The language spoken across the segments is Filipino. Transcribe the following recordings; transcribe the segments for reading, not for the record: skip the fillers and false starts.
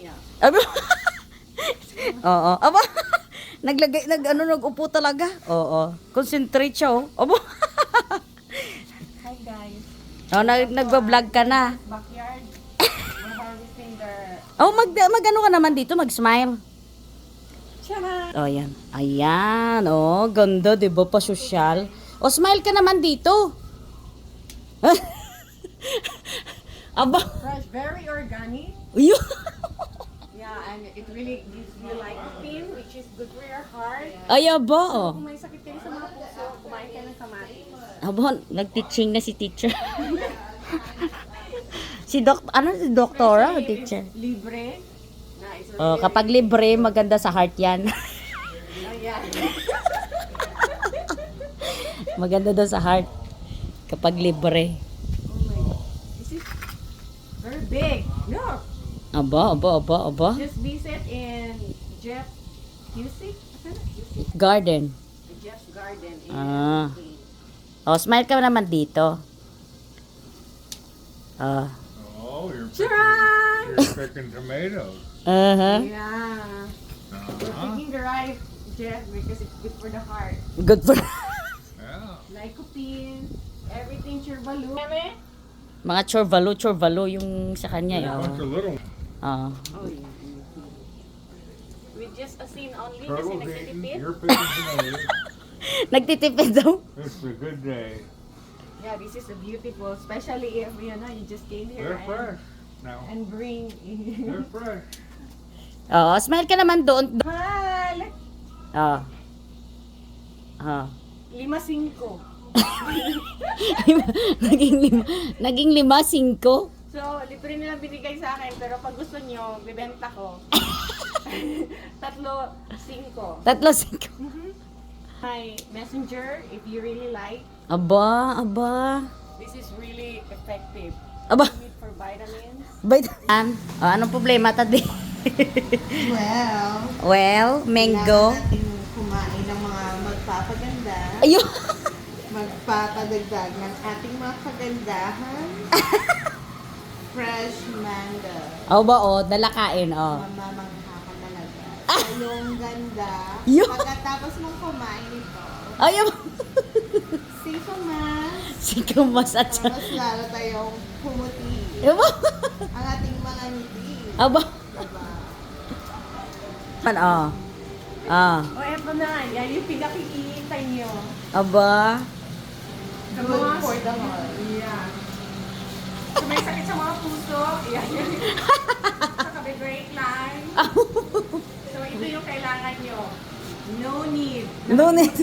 niya. Aba. Oo. Aba. Nag-upo talaga. Oo. Concentrate siya, oh. Aba. Hi guys. Oh, nagba-vlog ka na. Backyard. We're harvesting the... Oh, mag-ano ka naman dito, mag-smile. Tara! Oh, yan. Ayan, oh, ganda, 'di ba, pa social. Oh, smile ka naman dito. Aba. Fresh, very organic. Uyun. Yeah, and it really gives you lycopene, which is good for your heart. Ay, aba. Oh. Kung may sakit kayo sa mga puso, kumain ka ng kamatis. Aba, nag-teaching na si teacher. Si doktora o teacher? Libre. Nice. Oh, kapag libre, maganda sa heart 'yan. Ayan. Maganda daw sa heart kapag libre. Oh my God. This is very big. Look. Aba. Just visit in Jeff Cusick. Garden. Jeff's Garden in Ah. Queen. Oh, smile ka naman dito. Ah. Oh, you're Tara! picking tomatoes. Uh-huh. Yeah. We're picking the right Jeff because it's good for the heart. Good for Yeah. Lycopene, everything churbalu. mga chorvalo yung sa kanya. A bunch of little Oh. Oh yeah. With just a scene only kasi turtles eating. nagtitipid. You're picking tomatoes. Nagtitipid daw. This is a good day. Yeah, this is a beautiful, especially if you just came here They're fresh now. and bring They're fresh. Oh, smile ka naman doon. Mahal! Oh. Oh. 5-5. naging 5. So, libre nilang binigay sa akin, pero pag gusto nyo, bibenta ko. 3-5. 3-5. My messenger, if you really like, Aba. this is really effective. Aba. Need for vitamins. Bait. Oh, anong problema tadi? Well, mango. Kailangan natin kumain ng mga magpapaganda, Ayun. magpapadagdag ng ating mga kagandahan. Fresh mango. Oh, ba, oh, nalakain, oh. Mamamangha ka talaga. Yung ganda. Yo. Pagkatapos mong kumain ito, Ayun. safe mas. Sige, mas at Para mas lalo tayong pumuti. Aba. Ang ating mga ngiti. Aba. Diba? Man, oh. Ah. O, eto na. Yan yung pinakikita nyo. Aba. The Good most, for the heart. yeah. Kung may sakit sa mga puso, yan yun. Sa kabe-break line. So, ito yung kailangan nyo. No need. No need.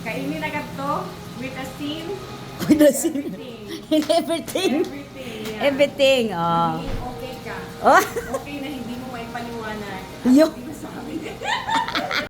Kainin agad to with a steam. With the sin. Everything. Everything. Everything. Yeah. Everything, oh. Magiging okay ka. Oh. Okay na hindi mo maipaliwanag. Yo.